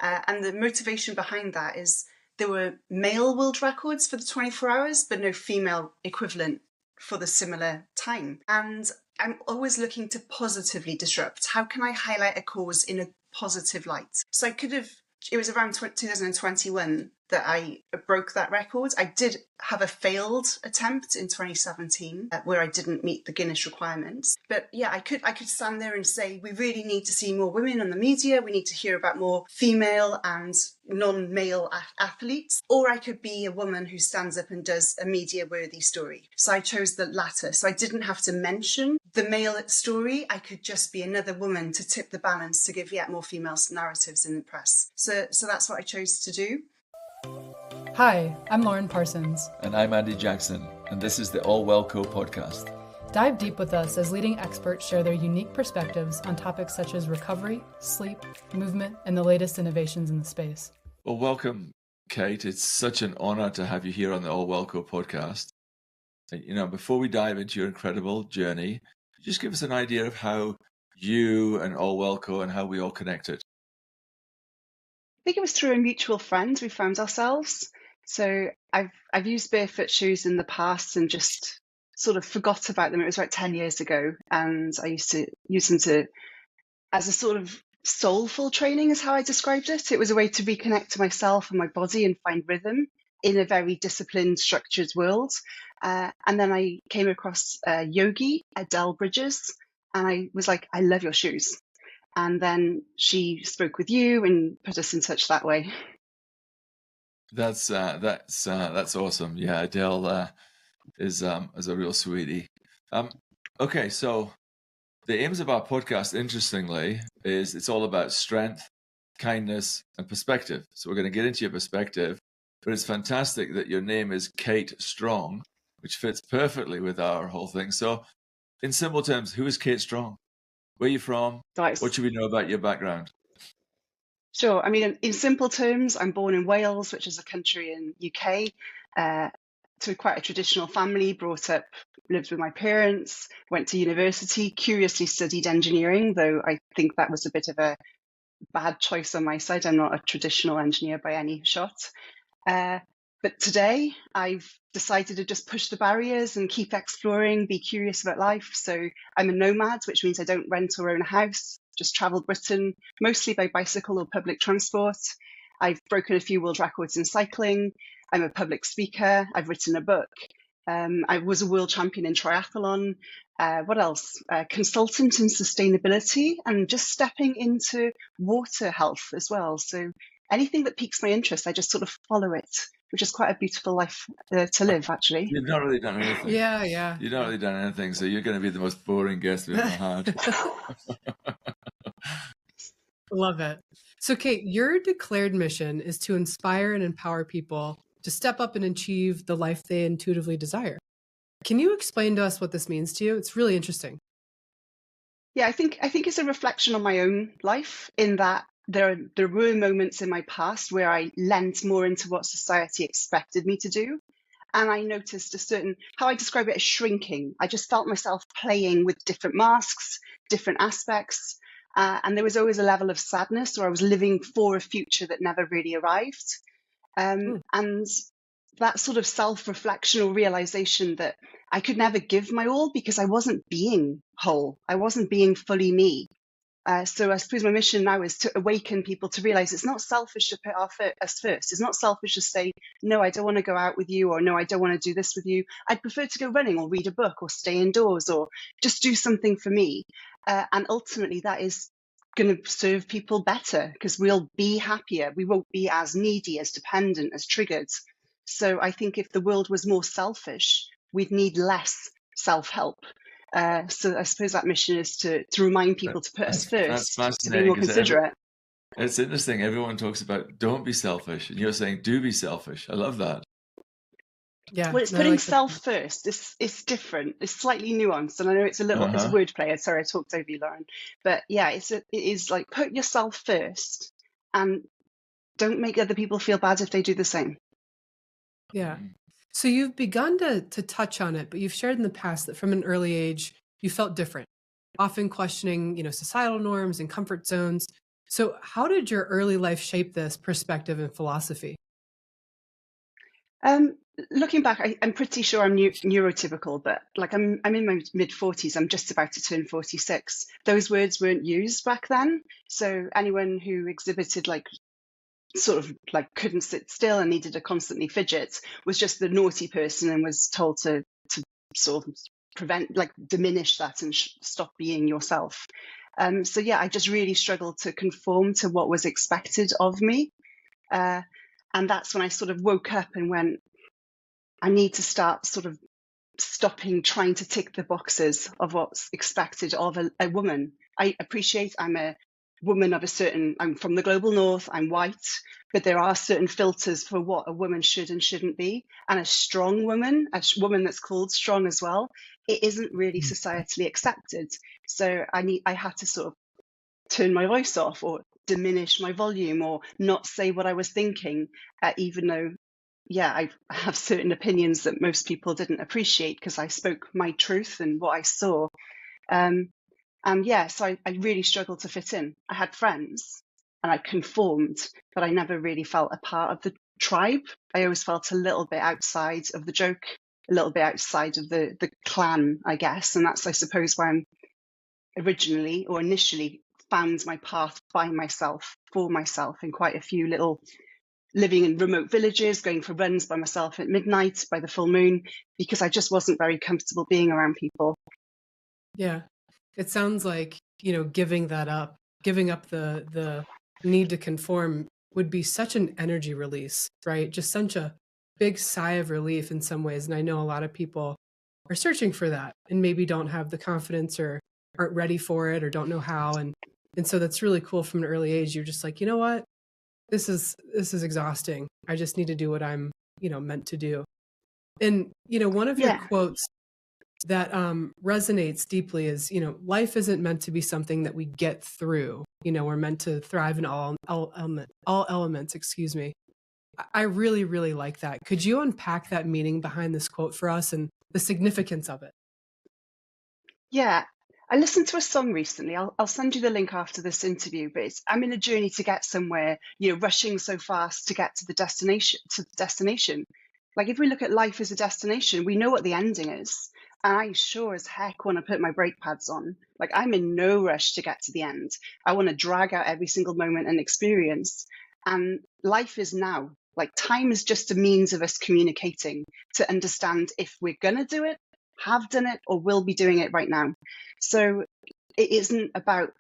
And the motivation behind that is there were male world records for the 24 hours, but no female equivalent for the similar time. And I'm always looking to positively disrupt. How can I highlight a cause in a positive light? So it was around 2021 that I broke that record. I did have a failed attempt in 2017 where I didn't meet the Guinness requirements. But yeah, I could stand there and say, we really need to see more women in the media. We need to hear about more female and non-male athletes. Or I could be a woman who stands up and does a media-worthy story. So I chose the latter. So I didn't have to mention the male story. I could just be another woman to tip the balance to give yet more female narratives in the press. So that's what I chose to do. Hi, I'm Lauren Parsons. And I'm Andy Jackson, and this is the All Well Co podcast. Dive deep with us as leading experts share their unique perspectives on topics such as recovery, sleep, movement, and the latest innovations in the space. Well, welcome, Kate. It's such an honor to have you here on the All Well Co podcast. Before we dive into your incredible journey, just give us an idea of how you and All Well Co and how we all connected. I think it was through a mutual friend we found ourselves. So I've used barefoot shoes in the past and just sort of forgot about them. It was about 10 years ago, and I used to use them as a sort of soulful training is how I described it. It was a way to reconnect to myself and my body and find rhythm in a very disciplined, structured world. And then I came across Yogi, Adele Bridges, and I was like, I love your shoes. And then she spoke with you and put us in touch that way. That's awesome. Yeah, Adele is a real sweetie. Okay, so the aims of our podcast, interestingly, is it's all about strength, kindness, and perspective. So we're going to get into your perspective, but it's fantastic that your name is Kate Strong, which fits perfectly with our whole thing. So in simple terms, who is Kate Strong? Where are you from? Right. What should we know about your background? Sure. I mean, in simple terms, I'm born in Wales, which is a country in UK, to quite a traditional family, brought up, lived with my parents, went to university, curiously studied engineering, though I think that was a bit of a bad choice on my side. I'm not a traditional engineer by any shot. But today I've decided to just push the barriers and keep exploring, be curious about life. So I'm a nomad, which means I don't rent or own a house, just travel Britain, mostly by bicycle or public transport. I've broken a few world records in cycling. I'm a public speaker. I've written a book. I was a world champion in triathlon. What else? Consultant in sustainability and just stepping into water health as well. So anything that piques my interest, I just sort of follow it, which is quite a beautiful life to live, actually. You've not really done anything. Yeah. You've not really done anything, so you're going to be the most boring guest we've ever had. Love it. So, Kate, your declared mission is to inspire and empower people to step up and achieve the life they intuitively desire. Can you explain to us what this means to you? It's really interesting. Yeah, I think it's a reflection on my own life in that there were moments in my past where I lent more into what society expected me to do. And I noticed how I describe it as shrinking. I just felt myself playing with different masks, different aspects. And there was always a level of sadness, or I was living for a future that never really arrived. And that sort of self-reflection or realization that I could never give my all because I wasn't being whole. I wasn't being fully me. So I suppose my mission now is to awaken people to realize it's not selfish to put us first. It's not selfish to say, no, I don't want to go out with you, or no, I don't want to do this with you. I'd prefer to go running or read a book or stay indoors or just do something for me. And ultimately that is going to serve people better because we'll be happier. We won't be as needy, as dependent, as triggered. So I think if the world was more selfish, we'd need less self-help. So I suppose that mission is to remind people to put us first, to be more considerate. It's interesting. Everyone talks about don't be selfish, and you're saying do be selfish. I love that. Yeah. Well, it's putting self first. It's different. It's slightly nuanced, and I know it's it's a wordplay. Sorry, I talked over you, Lauren. But yeah, it is like put yourself first, and don't make other people feel bad if they do the same. Yeah. So you've begun to touch on it, but you've shared in the past that from an early age, you felt different, often questioning, societal norms and comfort zones. So how did your early life shape this perspective and philosophy? Um, Looking back, I'm pretty sure I'm neurotypical, but like I'm in my mid 40s. I'm just about to turn 46. Those words weren't used back then. So anyone who exhibited like sort of like couldn't sit still and needed to constantly fidget was just the naughty person and was told to sort of diminish that and stop being yourself. So yeah, I just really struggled to conform to what was expected of me. Uh, and that's when I sort of woke up and went, I need to start sort of stopping trying to tick the boxes of what's expected of a woman. I appreciate I'm a woman of I'm from the global north, I'm white, but there are certain filters for what a woman should and shouldn't be. And a strong woman, woman that's called strong as well, it isn't really societally accepted. So I had to sort of turn my voice off or diminish my volume or not say what I was thinking, even though yeah, I have certain opinions that most people didn't appreciate because I spoke my truth and what I saw. Um, and yeah, so I really struggled to fit in. I had friends and I conformed, but I never really felt a part of the tribe. I always felt a little bit outside of the joke, a little bit outside of the clan, I guess. And that's, I suppose, why I'm originally or initially found my path by myself, for myself, in quite a few little living in remote villages, going for runs by myself at midnight by the full moon, because I just wasn't very comfortable being around people. Yeah. It sounds like, giving up the need to conform would be such an energy release, right? Just such a big sigh of relief in some ways. And I know a lot of people are searching for that and maybe don't have the confidence or aren't ready for it or don't know how. And so that's really cool from an early age. You're just like, you know what? This is exhausting. I just need to do what I'm, meant to do. And, one of your Yeah, quotes that resonates deeply is, life isn't meant to be something that we get through. We're meant to thrive in all elements, excuse me. I really, really like that. Could you unpack that meaning behind this quote for us and the significance of it? yeah. I listened to a song recently. I'll send you the link after this interview, but I'm in a journey to get somewhere, rushing so fast to get to the destination. Like if we look at life as a destination, we know what the ending is. And I sure as heck want to put my brake pads on. Like I'm in no rush to get to the end. I want to drag out every single moment and experience. And life is now. Like time is just a means of us communicating to understand if we're going to do it, have done it, or will be doing it right now. So it isn't about,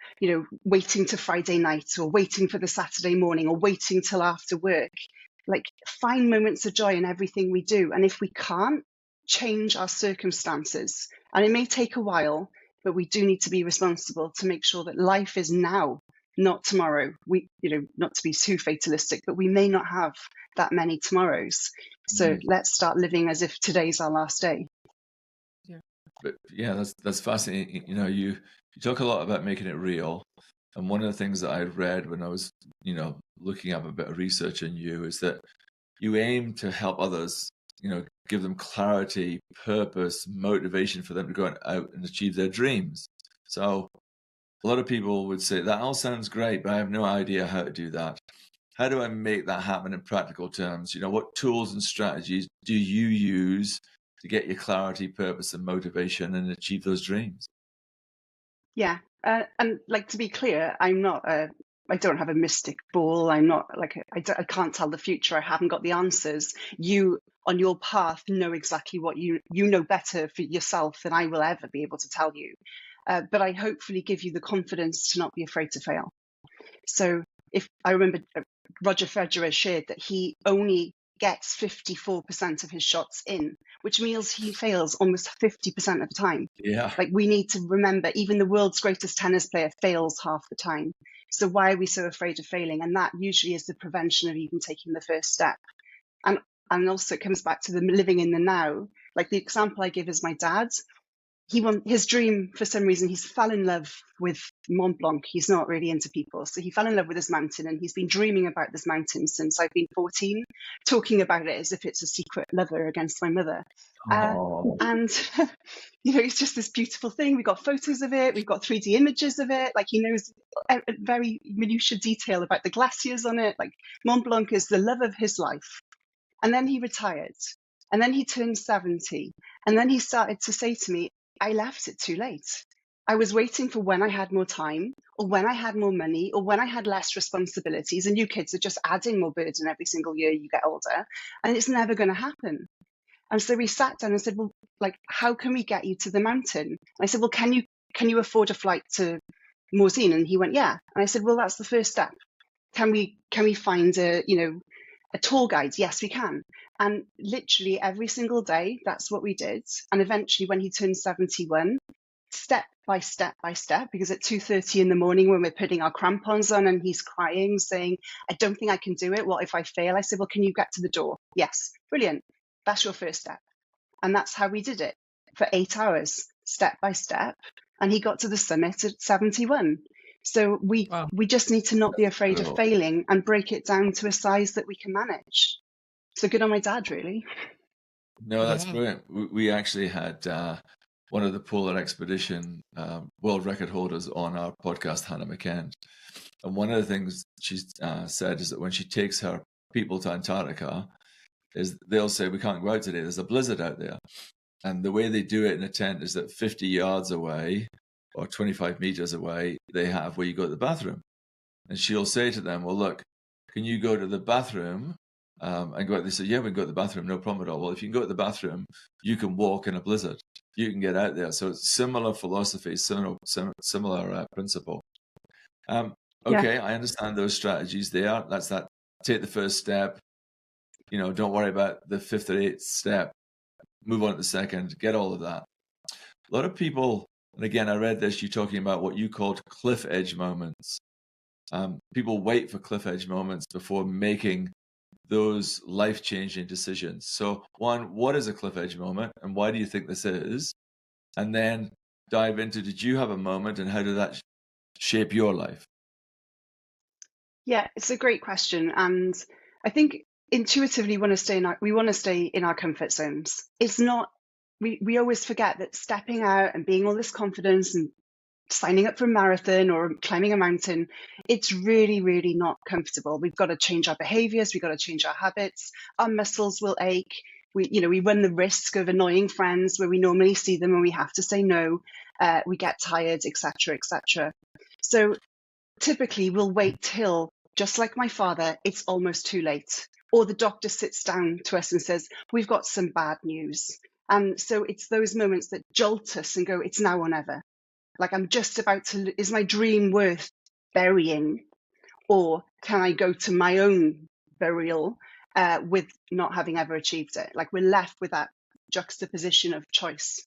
waiting to Friday night or waiting for the Saturday morning or waiting till after work. Like find moments of joy in everything we do. And if we can't, change our circumstances. And it may take a while, but we do need to be responsible to make sure that life is now, not tomorrow. Not to be too fatalistic, but we may not have that many tomorrows. So let's start living as if today's our last day. Yeah. But yeah, that's fascinating. You talk a lot about making it real, and one of the things that I read when I was looking up a bit of research on you is that you aim to help others, give them clarity, purpose, motivation for them to go out and achieve their dreams. So a lot of people would say that all sounds great, but I have no idea how to do that. How do I make that happen in practical terms? What tools and strategies do you use to get your clarity, purpose, and motivation and achieve those dreams? Yeah. And like to be clear, I don't have a mystic ball. I'm not like, I can't tell the future. I haven't got the answers. You on your path know exactly what you know better for yourself than I will ever be able to tell you. But I hopefully give you the confidence to not be afraid to fail. So if I remember Roger Federer shared that he only gets 54% of his shots in, which means he fails almost 50% of the time. Yeah. Like we need to remember, even the world's greatest tennis player fails half the time. So why are we so afraid of failing? And that usually is the prevention of even taking the first step. And also it comes back to the living in the now. Like the example I give is my dad. His dream, for some reason, he's fell in love with Mont Blanc. He's not really into people. So he fell in love with this mountain, and he's been dreaming about this mountain since I've been 14, talking about it as if it's a secret lover against my mother. Oh, And, it's just this beautiful thing. We've got photos of it. We've got 3D images of it. Like, he knows a very minutiae detail about the glaciers on it. Like, Mont Blanc is the love of his life. And then he retired. And then he turned 70. And then he started to say to me, I left it too late. I was waiting for when I had more time, or when I had more money, or when I had less responsibilities. And you kids are just adding more burden every single year you get older. And it's never going to happen. And so we sat down and said, well, like, how can we get you to the mountain? And I said, well, can you afford a flight to Morzine? And he went, yeah. And I said, well, that's the first step. Can we find a tour guide? Yes, we can. And literally every single day, that's what we did. And eventually, when he turned 71, step by step by step, because at 2:30 in the morning, when we're putting our crampons on and he's crying, saying, I don't think I can do it. What if I fail? I said, well, can you get to the door? Yes. Brilliant. That's your first step. And that's how we did it for 8 hours, step by step. And he got to the summit at 71. So we just need to not be afraid of failing and break it down to a size that we can manage. So good on my dad, really. No, that's brilliant. We actually had one of the polar expedition world record holders on our podcast, Hannah McKend. And one of the things she said is that when she takes her people to Antarctica, is they'll say, we can't go out today, there's a blizzard out there. And the way they do it in a tent is that 50 yards away or 25 meters away, they have where you go to the bathroom. And she'll say to them, well, look, can you go to the bathroom and go out? They say, yeah, we can go to the bathroom, no problem at all. Well, if you can go to the bathroom, you can walk in a blizzard. You can get out there. So it's similar philosophy, similar principle. Okay, I understand those strategies there. That's that. Take the first step. Don't worry about the fifth or eighth step. Move on to the second. Get all of that. A lot of people, and again, I read this, you talking about what you called cliff edge moments. People wait for cliff edge moments before making those life-changing decisions. So one, what is a cliff edge moment and why do you think this is? And then dive into, did you have a moment and how did that shape your life? Yeah, it's a great question. And I think intuitively we want to stay in our comfort zones. It's not, we always forget that stepping out and being all this confidence and signing up for a marathon or climbing a mountain, it's really, really not comfortable. We've got to change our behaviors. We've got to change our habits. Our muscles will ache. We run the risk of annoying friends where we normally see them and we have to say no. We get tired, etc., etc. So typically we'll wait till, just like my father, it's almost too late. Or the doctor sits down to us and says, we've got some bad news. And so it's those moments that jolt us and go, it's now or never. Like, I'm just about to, is my dream worth burying? Or can I go to my own burial with not having ever achieved it? Like, we're left with that juxtaposition of choice.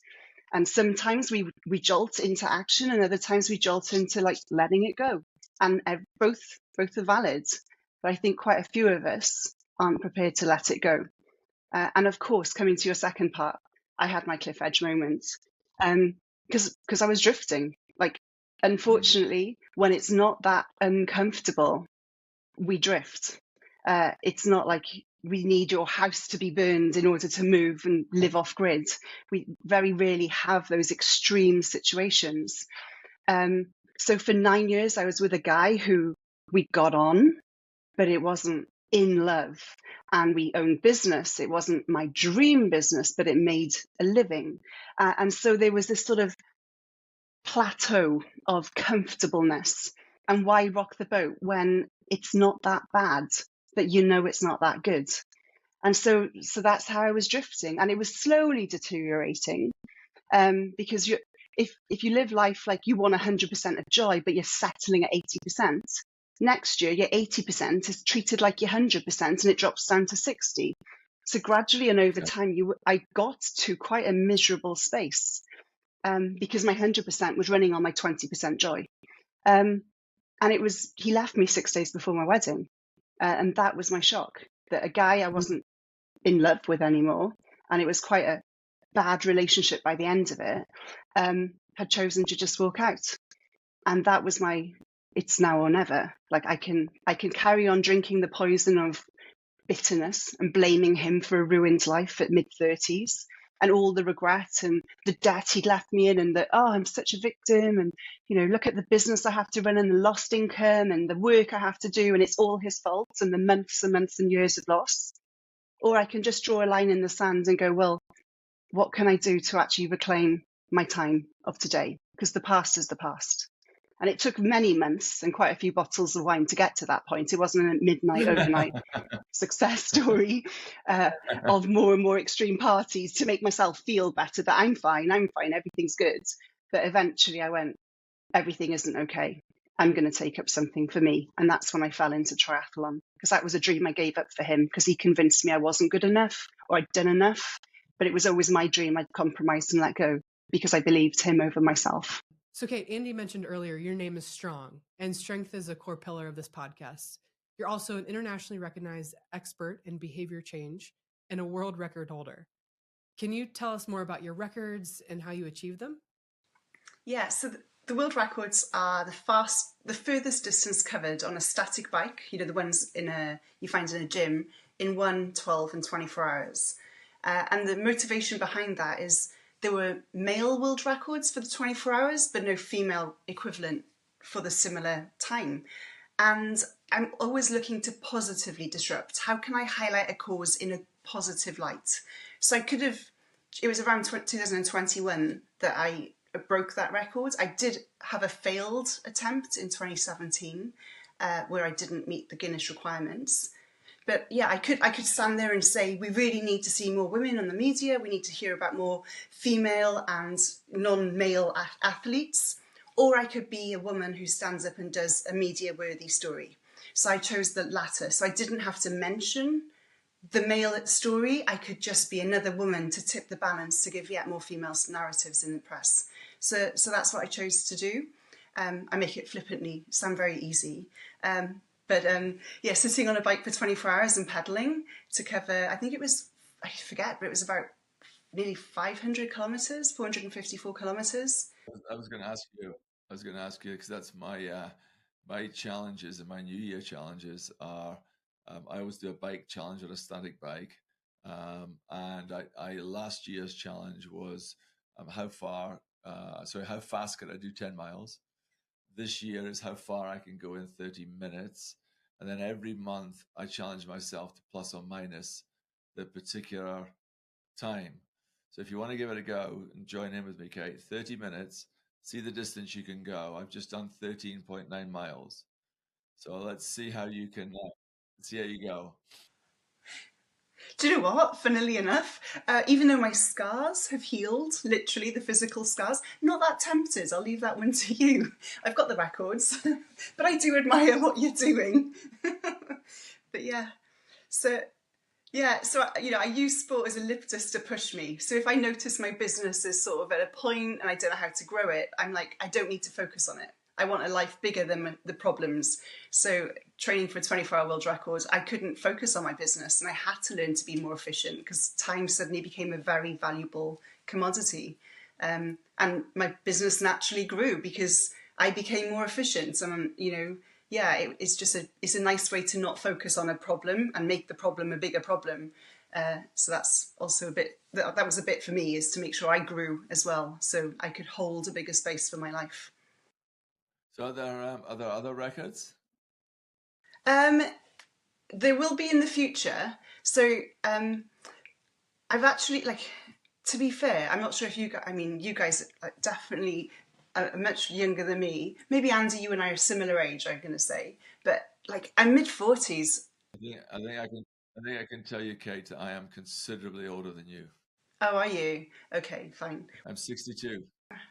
And sometimes we jolt into action and other times we jolt into like letting it go. And both are valid. But I think quite a few of us aren't prepared to let it go. And of course, coming to your second part, I had my cliff edge moment. Because I was drifting. Like, unfortunately, when it's not that uncomfortable, we drift. It's not like we need your house to be burned in order to move and live off grid. We very rarely have those extreme situations. So for 9 years, I was with a guy who we got on, but it wasn't in love. And we owned business. It wasn't my dream business, but it made a living. And so there was this sort of plateau of comfortableness. And why rock the boat when it's not that bad, that it's not that good? And so that's how I was drifting. And it was slowly deteriorating because if you live life like you want 100% of joy, but you're settling at 80%, next year your 80% is treated like your 100% and it drops down to 60. So gradually and over time, I got to quite a miserable space because my 100% was running on my 20% joy. And he left me 6 days before my wedding. And that was my shock, that a guy I wasn't in love with anymore, and it was quite a bad relationship by the end of it, had chosen to just walk out. And that was it's now or never. Like I can carry on drinking the poison of bitterness and blaming him for a ruined life at mid-30s, and all the regret and the debt he'd left me in, and that, oh, I'm such a victim, and look at the business I have to run and the lost income and the work I have to do, and it's all his fault, and the months and months and years of loss. Or I can just draw a line in the sand and go, well, what can I do to actually reclaim my time of today? Because the past is the past. And it took many months and quite a few bottles of wine to get to that point. It wasn't a midnight, overnight success story of more and more extreme parties to make myself feel better, that I'm fine, everything's good. But eventually I went, everything isn't okay. I'm going to take up something for me. And that's when I fell into triathlon, because that was a dream I gave up for him, because he convinced me I wasn't good enough or I'd done enough. But it was always my dream. I'd compromised and let go because I believed him over myself. So Kate, Andy mentioned earlier, your name is Strong, and strength is a core pillar of this podcast. You're also an internationally recognized expert in behavior change and a world record holder. Can you tell us more about your records and how you achieved them? Yeah, so the world records are the furthest distance covered on a static bike, the ones you find in a gym, in 1, 12 and 24 hours. And the motivation behind that is there were male world records for the 24 hours, but no female equivalent for the similar time. And I'm always looking to positively disrupt. How can I highlight a cause in a positive light? So it was around 2021 that I broke that record. I did have a failed attempt in 2017 where I didn't meet the Guinness requirements. But yeah, I could stand there and say, we really need to see more women on the media. We need to hear about more female and non-male athletes. Or I could be a woman who stands up and does a media-worthy story. So I chose the latter. So I didn't have to mention the male story. I could just be another woman to tip the balance, to give yet more female narratives in the press. So that's what I chose to do. I make it flippantly sound very easy. But sitting on a bike for 24 hours and pedaling to cover, I forget, but it was about nearly 500 kilometers, 454 kilometers. I was going to ask you because that's my challenges, and my New Year challenges are, I always do a bike challenge on a static bike. And I last year's challenge was how fast can I do 10 miles? This year is how far I can go in 30 minutes. And then every month I challenge myself to plus or minus the particular time. So if you want to give it a go and join in with me, Kate, 30 minutes, see the distance you can go. I've just done 13.9 miles. So let's see how you can, see how you go. Do you know what? Funnily enough, even though my scars have healed, literally the physical scars, not that tempted. I'll leave that one to you. I've got the records, but I do admire what you're doing. But I use sport as a impetus to push me. So if I notice my business is sort of at a point and I don't know how to grow it, I'm like, I don't need to focus on it. I want a life bigger than the problems. So training for a 24-hour world record, I couldn't focus on my business, and I had to learn to be more efficient because time suddenly became a very valuable commodity. And my business naturally grew because I became more efficient. And, it's a nice way to not focus on a problem and make the problem a bigger problem. So that's also that was a bit for me, is to make sure I grew as well, so I could hold a bigger space for my life. So are there other records? There will be in the future. So I've actually, to be fair, I'm not sure if you guys are definitely much younger than me. Maybe Andy, you and I are similar age, I'm going to say. But I'm mid-40s. I think I can tell you, Kate, I am considerably older than you. Oh, are you? Okay, fine. I'm 62.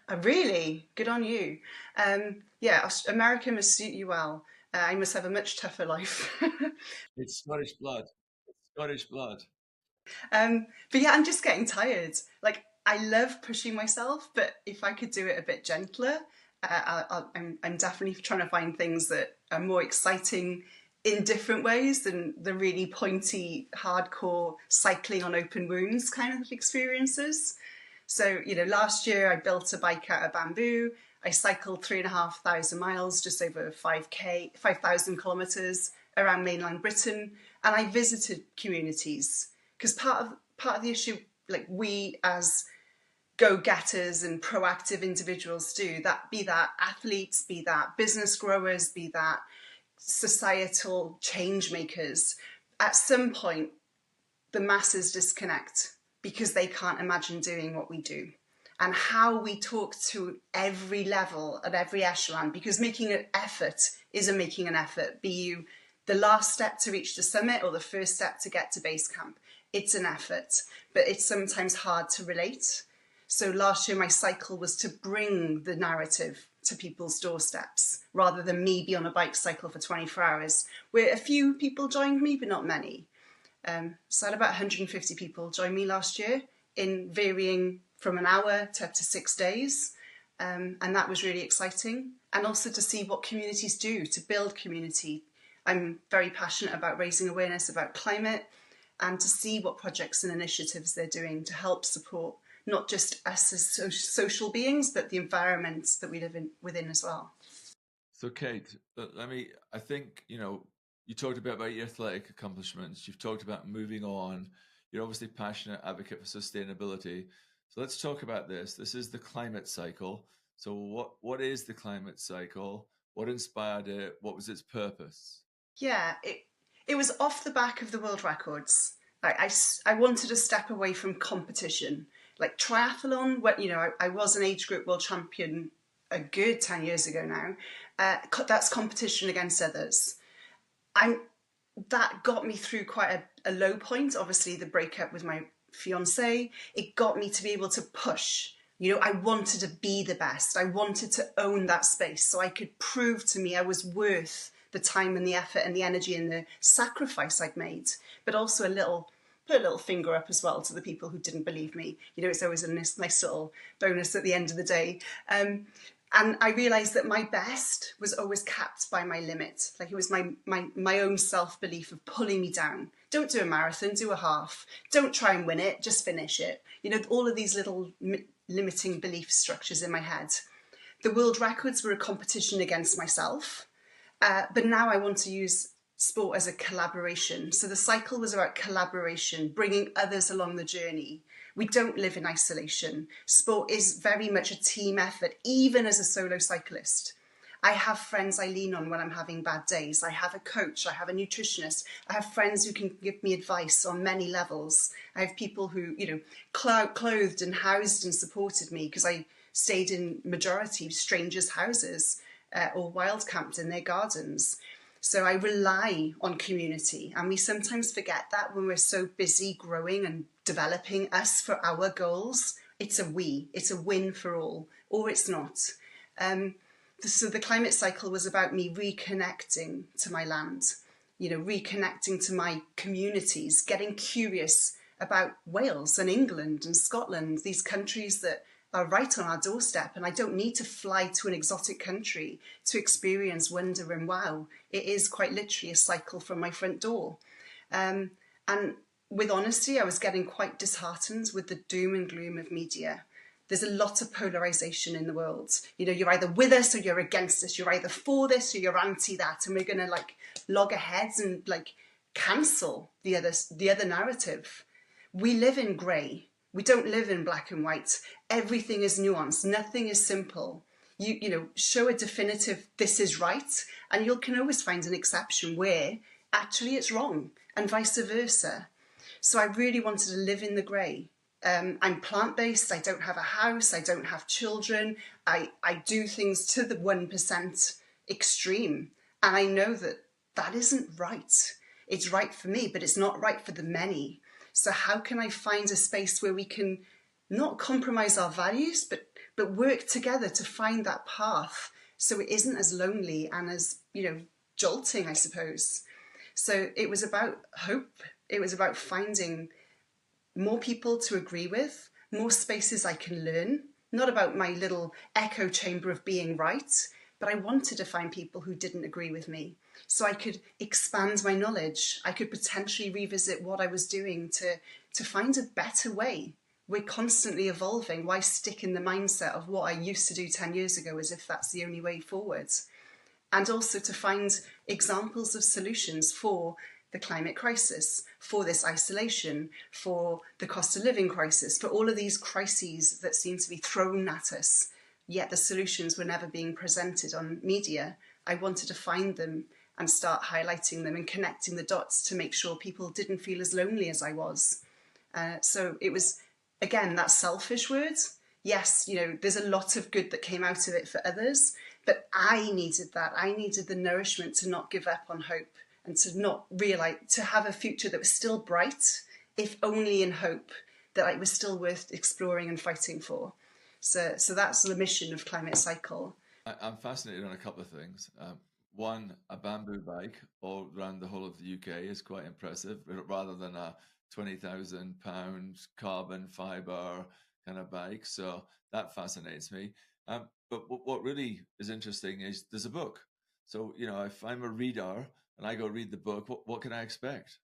Oh, really? Good on you. America must suit you well. I must have a much tougher life. It's Scottish blood. Scottish blood. But yeah, I'm just getting tired. I love pushing myself, but if I could do it a bit gentler, I'm definitely trying to find things that are more exciting in different ways than the really pointy, hardcore cycling on open wounds kind of experiences. So, last year I built a bike out of bamboo. I cycled 3,500 miles, just over 5,000 kilometers around mainland Britain. And I visited communities because part of the issue, like we as go-getters and proactive individuals do, that be that athletes, be that business growers, be that societal change makers, at some point the masses disconnect because they can't imagine doing what we do. And how we talk to every level at every echelon, because making an effort is making an effort, be you the last step to reach the summit or the first step to get to base camp. It's an effort, but it's sometimes hard to relate. So last year my cycle was to bring the narrative to people's doorsteps rather than me be on a bike cycle for 24 hours, where a few people joined me, but not many. So I had about 150 people join me last year in varying from an hour to up to 6 days. And that was really exciting. And also to see what communities do to build community. I'm very passionate about raising awareness about climate and to see what projects and initiatives they're doing to help support not just us as social beings, but the environment that we live within as well. So Kate, I think, you talked a bit about your athletic accomplishments. You've talked about moving on. You're obviously passionate advocate for sustainability. So let's talk about this. This is the climate cycle. So what is the climate cycle? What inspired it? What was its purpose? Yeah, it was off the back of the world records. I wanted to step away from competition. Like triathlon, I was an age group world champion a good 10 years ago now. That's competition against others. That got me through quite a low point. Obviously, the breakup with my fiance, it got me to be able to push. I wanted to be the best. I wanted to own that space so I could prove to me I was worth the time and the effort and the energy and the sacrifice I'd made, but also put a little finger up as well to the people who didn't believe me. It's always a nice little bonus at the end of the day. And I realised that my best was always capped by my limit. Like it was my own self-belief of pulling me down. Don't do a marathon, do a half. Don't try and win it, just finish it. All of these little limiting belief structures in my head. The world records were a competition against myself. But now I want to use sport as a collaboration. So the cycle was about collaboration, bringing others along the journey. We don't live in isolation. Sport is very much a team effort, even as a solo cyclist. I have friends I lean on when I'm having bad days. I have a coach, I have a nutritionist. I have friends who can give me advice on many levels. I have people who, clothed and housed and supported me because I stayed in majority strangers' houses or wild camped in their gardens. So I rely on community, and we sometimes forget that when we're so busy growing and developing us for our goals. It's a win for all, or it's not. So the climate cycle was about me reconnecting to my land, reconnecting to my communities, getting curious about Wales and England and Scotland, these countries that are right on our doorstep, and I don't need to fly to an exotic country to experience wonder and wow. It is quite literally a cycle from my front door. And with honesty, I was getting quite disheartened with the doom and gloom of media. There's a lot of polarization in the world. You're either with us or you're against us. You're either for this or you're anti that, and we're going to log ahead and cancel the other narrative. We live in grey. We don't live in black and white. Everything is nuanced. Nothing is simple. Show a definitive, this is right, and you can always find an exception where actually it's wrong, and vice versa. So I really wanted to live in the grey. I'm plant-based. I don't have a house. I don't have children. I do things to the 1% extreme. And I know that isn't right. It's right for me, but it's not right for the many. So how can I find a space where we can not compromise our values, but work together to find that path so it isn't as lonely and as, jolting, I suppose. So it was about hope. It was about finding more people to agree with, more spaces I can learn, not about my little echo chamber of being right, but I wanted to find people who didn't agree with me so I could expand my knowledge. I could potentially revisit what I was doing to find a better way, we're constantly evolving. Why stick in the mindset of what I used to do 10 years ago as if that's the only way forward? And also to find examples of solutions for the climate crisis, for this isolation, for the cost of living crisis, for all of these crises that seem to be thrown at us, yet the solutions were never being presented on media. I wanted to find them and start highlighting them and connecting the dots to make sure people didn't feel as lonely as I was. So it was, again, that selfish word. Yes, you know, there's a lot of good that came out of it for others, but I needed that. I needed the nourishment to not give up on hope and to not realize, to have a future that was still bright, if only in hope that it was still worth exploring and fighting for. So that's the mission of Climate Cycle. I'm fascinated on a couple of things. One, a bamboo bike all around the whole of the UK is quite impressive, rather than a £20,000 carbon fiber kind of bike. So that fascinates me. But what really is interesting is there's a book. So, you know, if I'm a reader and I go read the book, what can I expect?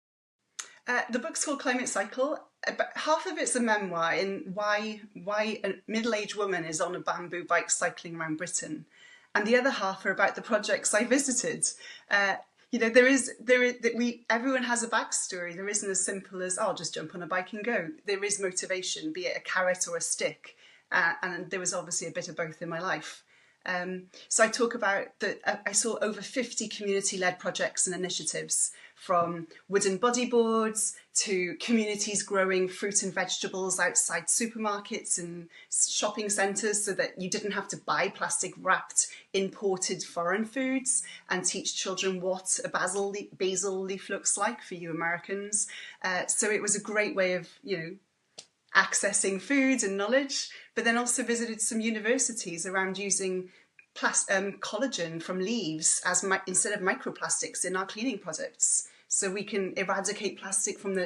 The book's called Climate Cycle. But half of it's a memoir in why a middle-aged woman is on a bamboo bike cycling around Britain, and the other half are about the projects I visited. You know, everyone has a backstory. There isn't as simple as, oh, I'll just jump on a bike and go. There is motivation, be it a carrot or a stick, and there was obviously a bit of both in my life. So I talk about that. I saw over 50 community-led projects and initiatives, from wooden bodyboards to communities growing fruit and vegetables outside supermarkets and shopping centres so that you didn't have to buy plastic wrapped imported foreign foods, and teach children what a basil leaf looks like for you Americans. So it was a great way of, you know, accessing food and knowledge, but then also visited some universities around using collagen from leaves as instead of microplastics in our cleaning products, so we can eradicate plastic from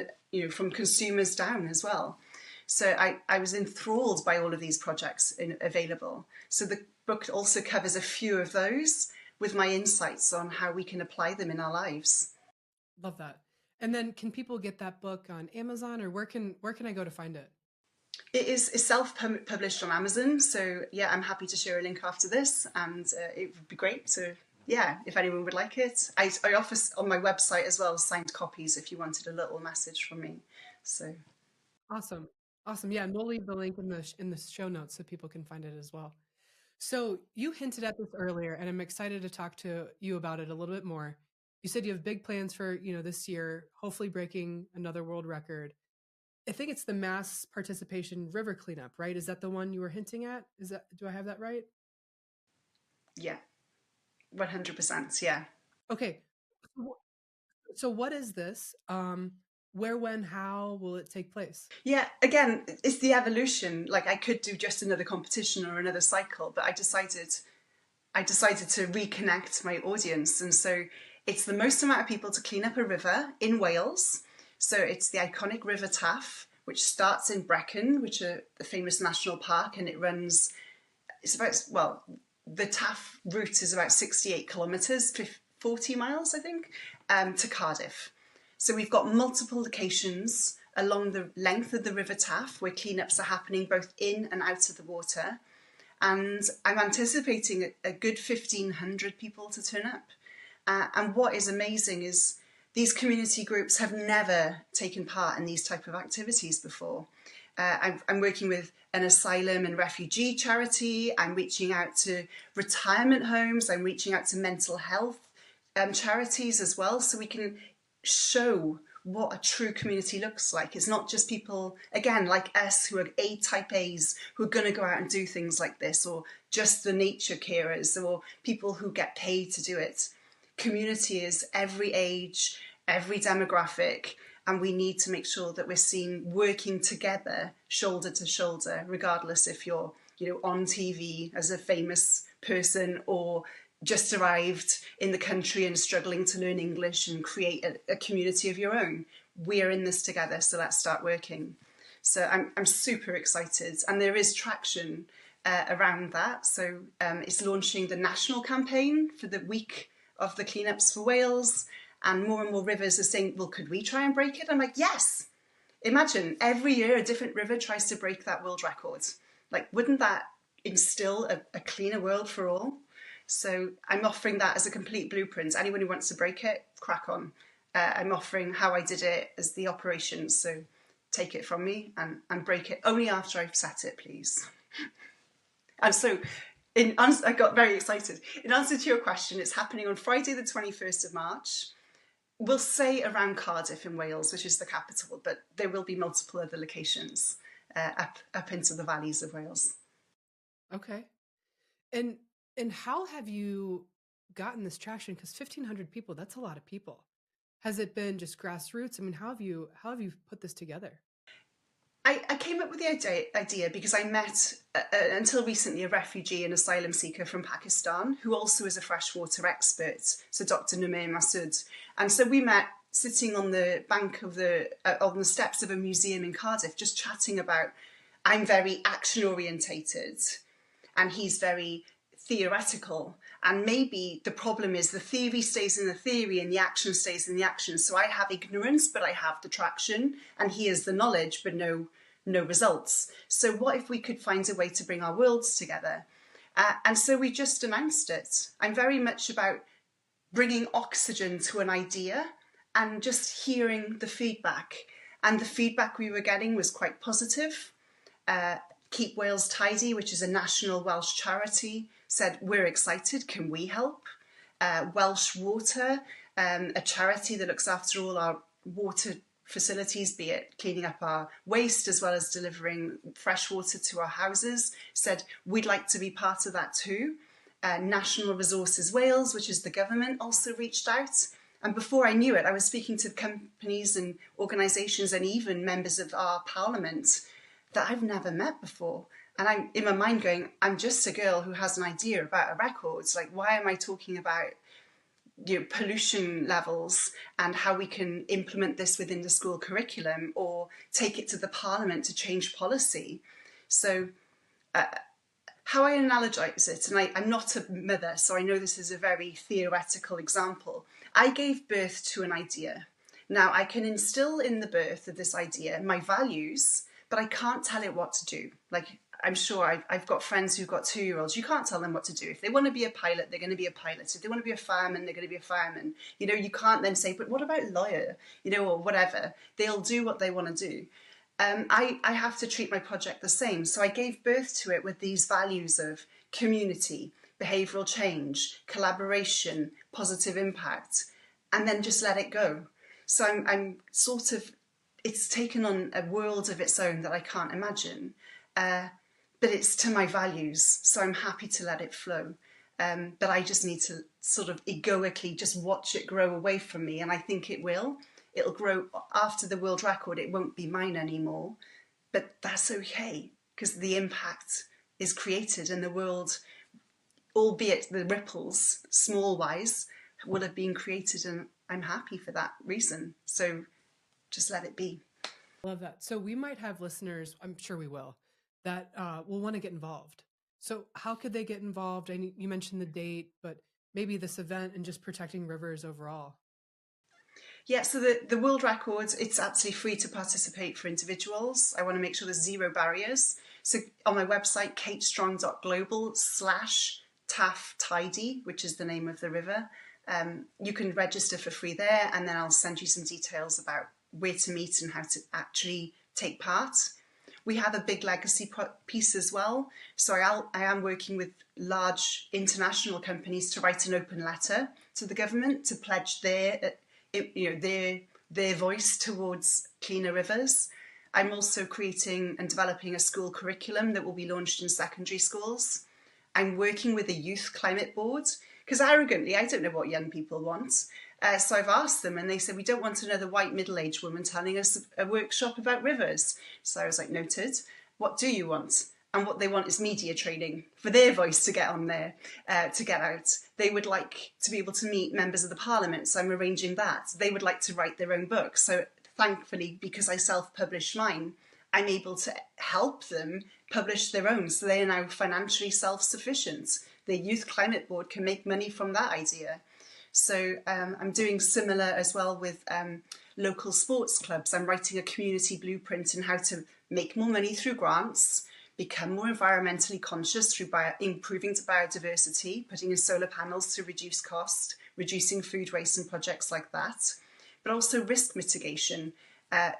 from consumers down as well. So I was enthralled by all of these projects available. So the book also covers a few of those with my insights on how we can apply them in our lives. Love that. And then can people get that book on Amazon, or where can I go to find it? It is self-published on Amazon, so yeah, I'm happy to share a link after this, and it would be great to, if anyone would like it. I offer on my website as well signed copies if you wanted a little message from me. So awesome. Yeah, and we'll leave the link in the show notes so people can find it as well. So you hinted at this earlier, and I'm excited to talk to you about it a little bit more. You said you have big plans for, this year, hopefully breaking another world record. I think it's the mass participation river cleanup, right? Is that the one you were hinting at? Do I have that right? Yeah, 100%. Yeah. Okay. So what is this? Where, when, how will it take place? Yeah, again, it's the evolution. Like, I could do just another competition or another cycle, but I decided to reconnect my audience. And so it's the most amount of people to clean up a river in Wales. So it's the iconic River Taff, which starts in Brecon, which is the famous national park, and it runs, the Taff route is about 68 kilometres, 40 miles, I think, to Cardiff. So we've got multiple locations along the length of the River Taff where cleanups are happening both in and out of the water. And I'm anticipating a good 1,500 people to turn up. And what is amazing is these community groups have never taken part in these type of activities before. I'm working with an asylum and refugee charity. I'm reaching out to retirement homes. I'm reaching out to mental health charities as well, so we can show what a true community looks like. It's not just people, again, like us, who are type A's, who are going to go out and do things like this, or just the nature carers, or people who get paid to do it. Community is every age, every demographic, and we need to make sure that we're seen working together, shoulder to shoulder, regardless if you're, on TV as a famous person or just arrived in the country and struggling to learn English and create a community of your own. We're in this together, so let's start working. So I'm super excited, and there is traction around that. So it's launching the national campaign for the week of the cleanups for Wales, and more rivers are saying, well, could we try and break it? I'm like, yes. Imagine every year a different river tries to break that world record. Like, wouldn't that instill a cleaner world for all? So I'm offering that as a complete blueprint. Anyone who wants to break it, crack on. I'm offering how I did it as the operations. So take it from me and break it only after I've set it, please. And so I got very excited. In answer to your question, it's happening on Friday, the 21st of March. We'll say around Cardiff in Wales, which is the capital, but there will be multiple other locations up into the valleys of Wales. Okay. And how have you gotten this traction? Because 1,500 people, that's a lot of people. Has it been just grassroots? I mean, how have you put this together? I came up with the idea because I met, until recently, a refugee and asylum seeker from Pakistan who also is a freshwater expert, so Dr. Numair Masood. And so we met sitting on the bank of on the steps of a museum in Cardiff, just chatting about, I'm very action orientated and he's very theoretical. And maybe the problem is the theory stays in the theory and the action stays in the action. So I have ignorance, but I have the traction, and he has the knowledge, but no results. So what if we could find a way to bring our worlds together? And so we just announced it. I'm very much about bringing oxygen to an idea and just hearing the feedback. And the feedback we were getting was quite positive. Keep Wales Tidy, which is a national Welsh charity, said, we're excited, can we help? Welsh Water, a charity that looks after all our water facilities, be it cleaning up our waste as well as delivering fresh water to our houses, said, we'd like to be part of that too. National Resources Wales, which is the government, also reached out. And before I knew it, I was speaking to companies and organisations and even members of our parliament that I've never met before. And I'm in my mind going, I'm just a girl who has an idea about a record. Like, why am I talking about pollution levels and how we can implement this within the school curriculum or take it to the parliament to change policy? So how I analogize it, and I'm not a mother, so I know this is a very theoretical example. I gave birth to an idea. Now, I can instill in the birth of this idea my values, but I can't tell it what to do. Like, I'm sure I've got friends who've got 2-year-olds. You can't tell them what to do. If they want to be a pilot, they're going to be a pilot. If they want to be a fireman, they're going to be a fireman. You can't then say, but what about lawyer? Or whatever. They'll do what they want to do. I have to treat my project the same. So I gave birth to it with these values of community, behavioural change, collaboration, positive impact, and then just let it go. So I'm sort of, it's taken on a world of its own that I can't imagine. But it's to my values, so I'm happy to let it flow. But I just need to sort of egoically just watch it grow away from me, and I think it will. It'll grow after the world record. It won't be mine anymore, but that's okay because the impact is created and the world, albeit the ripples, small-wise, will have been created, and I'm happy for that reason. So just let it be. Love that. So we might have listeners, I'm sure we will, that will want to get involved. So how could they get involved? You mentioned the date, but maybe this event and just protecting rivers overall. Yeah, so the world records, it's absolutely free to participate for individuals. I want to make sure there's zero barriers. So on my website, katestrong.global/TAF-Tidy, which is the name of the river, you can register for free there, and then I'll send you some details about where to meet and how to actually take part. We have a big legacy piece as well. So I am working with large international companies to write an open letter to the government to pledge their voice towards cleaner rivers. I'm also creating and developing a school curriculum that will be launched in secondary schools. I'm working with a youth climate board because arrogantly, I don't know what young people want. So I've asked them and they said, we don't want another white middle-aged woman telling us a workshop about rivers. So I was like, noted. What do you want? And what they want is media training for their voice to get on there, to get out. They would like to be able to meet members of the parliament, so I'm arranging that. They would like to write their own book. So thankfully, because I self-published mine, I'm able to help them publish their own. So they are now financially self-sufficient. The Youth Climate Board can make money from that idea. So I'm doing similar as well with local sports clubs. I'm writing a community blueprint on how to make more money through grants, become more environmentally conscious through improving biodiversity, putting in solar panels to reduce cost, reducing food waste and projects like that, but also risk mitigation.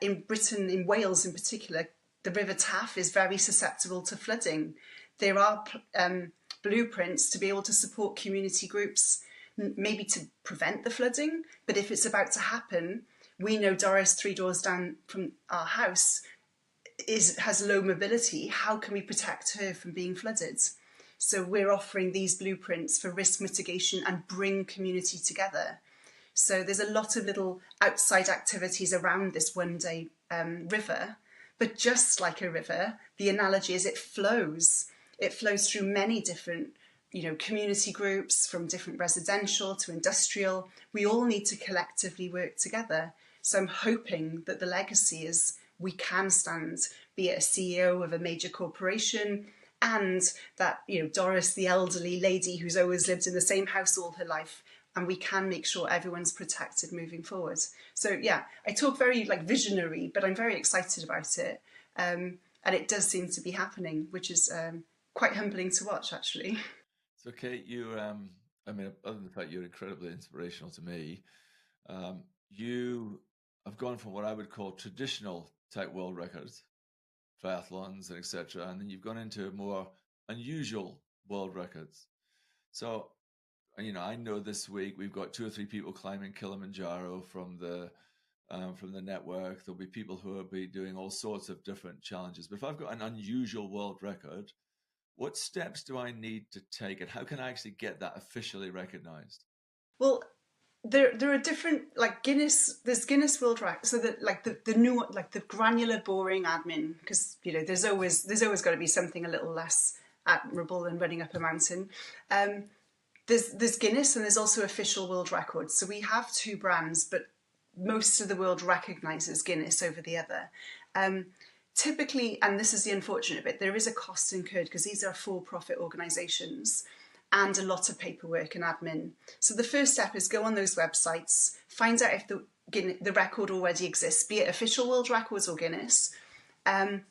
In Britain, in Wales in particular, the River Taff is very susceptible to flooding. There are blueprints to be able to support community groups, maybe to prevent the flooding, but if it's about to happen, we know Doris, 3 doors down from our house, has low mobility. How can we protect her from being flooded? So we're offering these blueprints for risk mitigation and bring community together. So there's a lot of little outside activities around this one-day river, but just like a river, the analogy is it flows. It flows through many different, community groups, from different residential to industrial. We all need to collectively work together. So I'm hoping that the legacy is we can stand, be it a CEO of a major corporation, and that, Doris, the elderly lady who's always lived in the same house all her life, and we can make sure everyone's protected moving forward. So yeah, I talk very visionary, but I'm very excited about it. And it does seem to be happening, which is quite humbling to watch, actually. So Kate, you, other than the fact you're incredibly inspirational to me, you have gone from what I would call traditional type world records, triathlons and etc., and then you've gone into more unusual world records. So, I know this week we've got 2 or 3 people climbing Kilimanjaro from the network. There'll be people who will be doing all sorts of different challenges. But if I've got an unusual world record, what steps do I need to take, and how can I actually get that officially recognized? Well, there are different, Guinness. There's Guinness World Record, so that the new, the granular, boring admin, because there's always got to be something a little less admirable than running up a mountain. There's Guinness, and there's also official world records. So we have 2 brands, but most of the world recognises Guinness over the other. Typically, and this is the unfortunate bit, there is a cost incurred because these are for-profit organisations and a lot of paperwork and admin. So the first step is go on those websites, find out if the record already exists, be it official world records or Guinness, and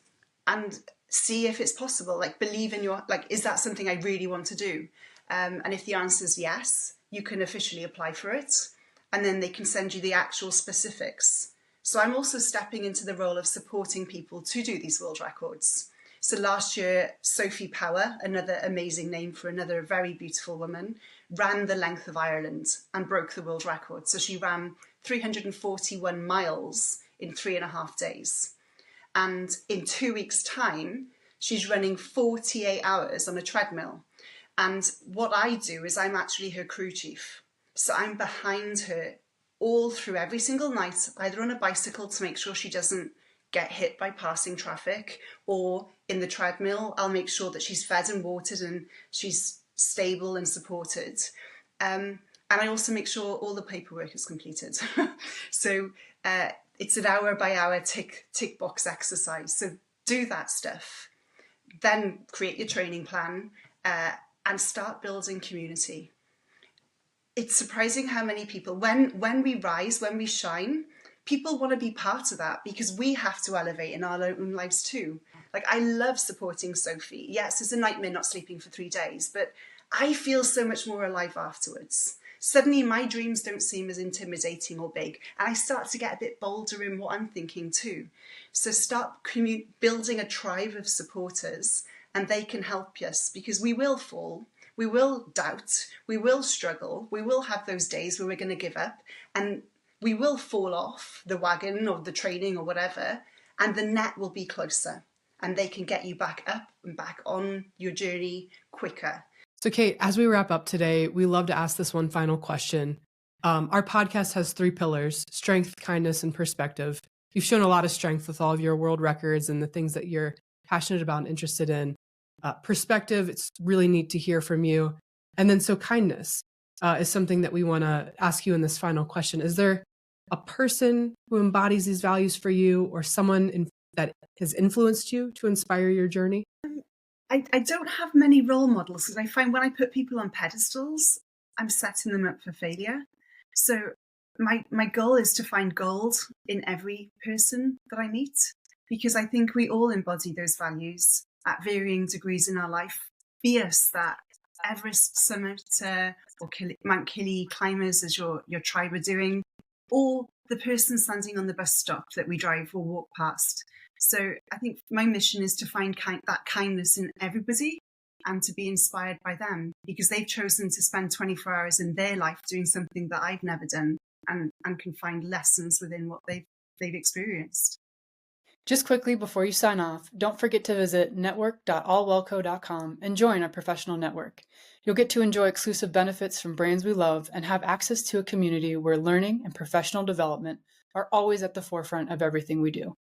see if it's possible. Believe in is that something I really want to do? And if the answer is yes, you can officially apply for it, and then they can send you the actual specifics. So I'm also stepping into the role of supporting people to do these world records. So last year, Sophie Power, another amazing name for another very beautiful woman, ran the length of Ireland and broke the world record. So she ran 341 miles in 3.5 days. And in 2 weeks' time, she's running 48 hours on a treadmill. And what I do is I'm actually her crew chief. So I'm behind her all through every single night, either on a bicycle to make sure she doesn't get hit by passing traffic, or in the treadmill, I'll make sure that she's fed and watered and she's stable and supported. And I also make sure all the paperwork is completed. So it's an hour by hour tick box exercise. So do that stuff. Then create your training plan and start building community. It's surprising how many people, when we rise, when we shine, people want to be part of that because we have to elevate in our own lives too. I love supporting Sophie. Yes, it's a nightmare not sleeping for 3 days, but I feel so much more alive afterwards. Suddenly my dreams don't seem as intimidating or big, and I start to get a bit bolder in what I'm thinking too. So start building a tribe of supporters, and they can help us, because we will fall. We will doubt, we will struggle, we will have those days where we're going to give up, and we will fall off the wagon or the training or whatever, and the net will be closer, and they can get you back up and back on your journey quicker. So Kate, as we wrap up today, we love to ask this one final question. Our podcast has 3 pillars: strength, kindness, and perspective. You've shown a lot of strength with all of your world records and the things that you're passionate about and interested in. Perspective, it's really neat to hear from you. And then so kindness is something that we want to ask you in this final question. Is there a person who embodies these values for you, or someone that has influenced you to inspire your journey? I don't have many role models, because I find when I put people on pedestals, I'm setting them up for failure. So my goal is to find gold in every person that I meet, because I think we all embody those values at varying degrees in our life. Be us that Everest summiter or Mount Killy climbers, as your tribe are doing, or the person standing on the bus stop that we drive or walk past. So I think my mission is to find that kindness in everybody and to be inspired by them, because they've chosen to spend 24 hours in their life doing something that I've never done, and can find lessons within what they've experienced. Just quickly before you sign off, don't forget to visit network.allwellco.com and join our professional network. You'll get to enjoy exclusive benefits from brands we love and have access to a community where learning and professional development are always at the forefront of everything we do.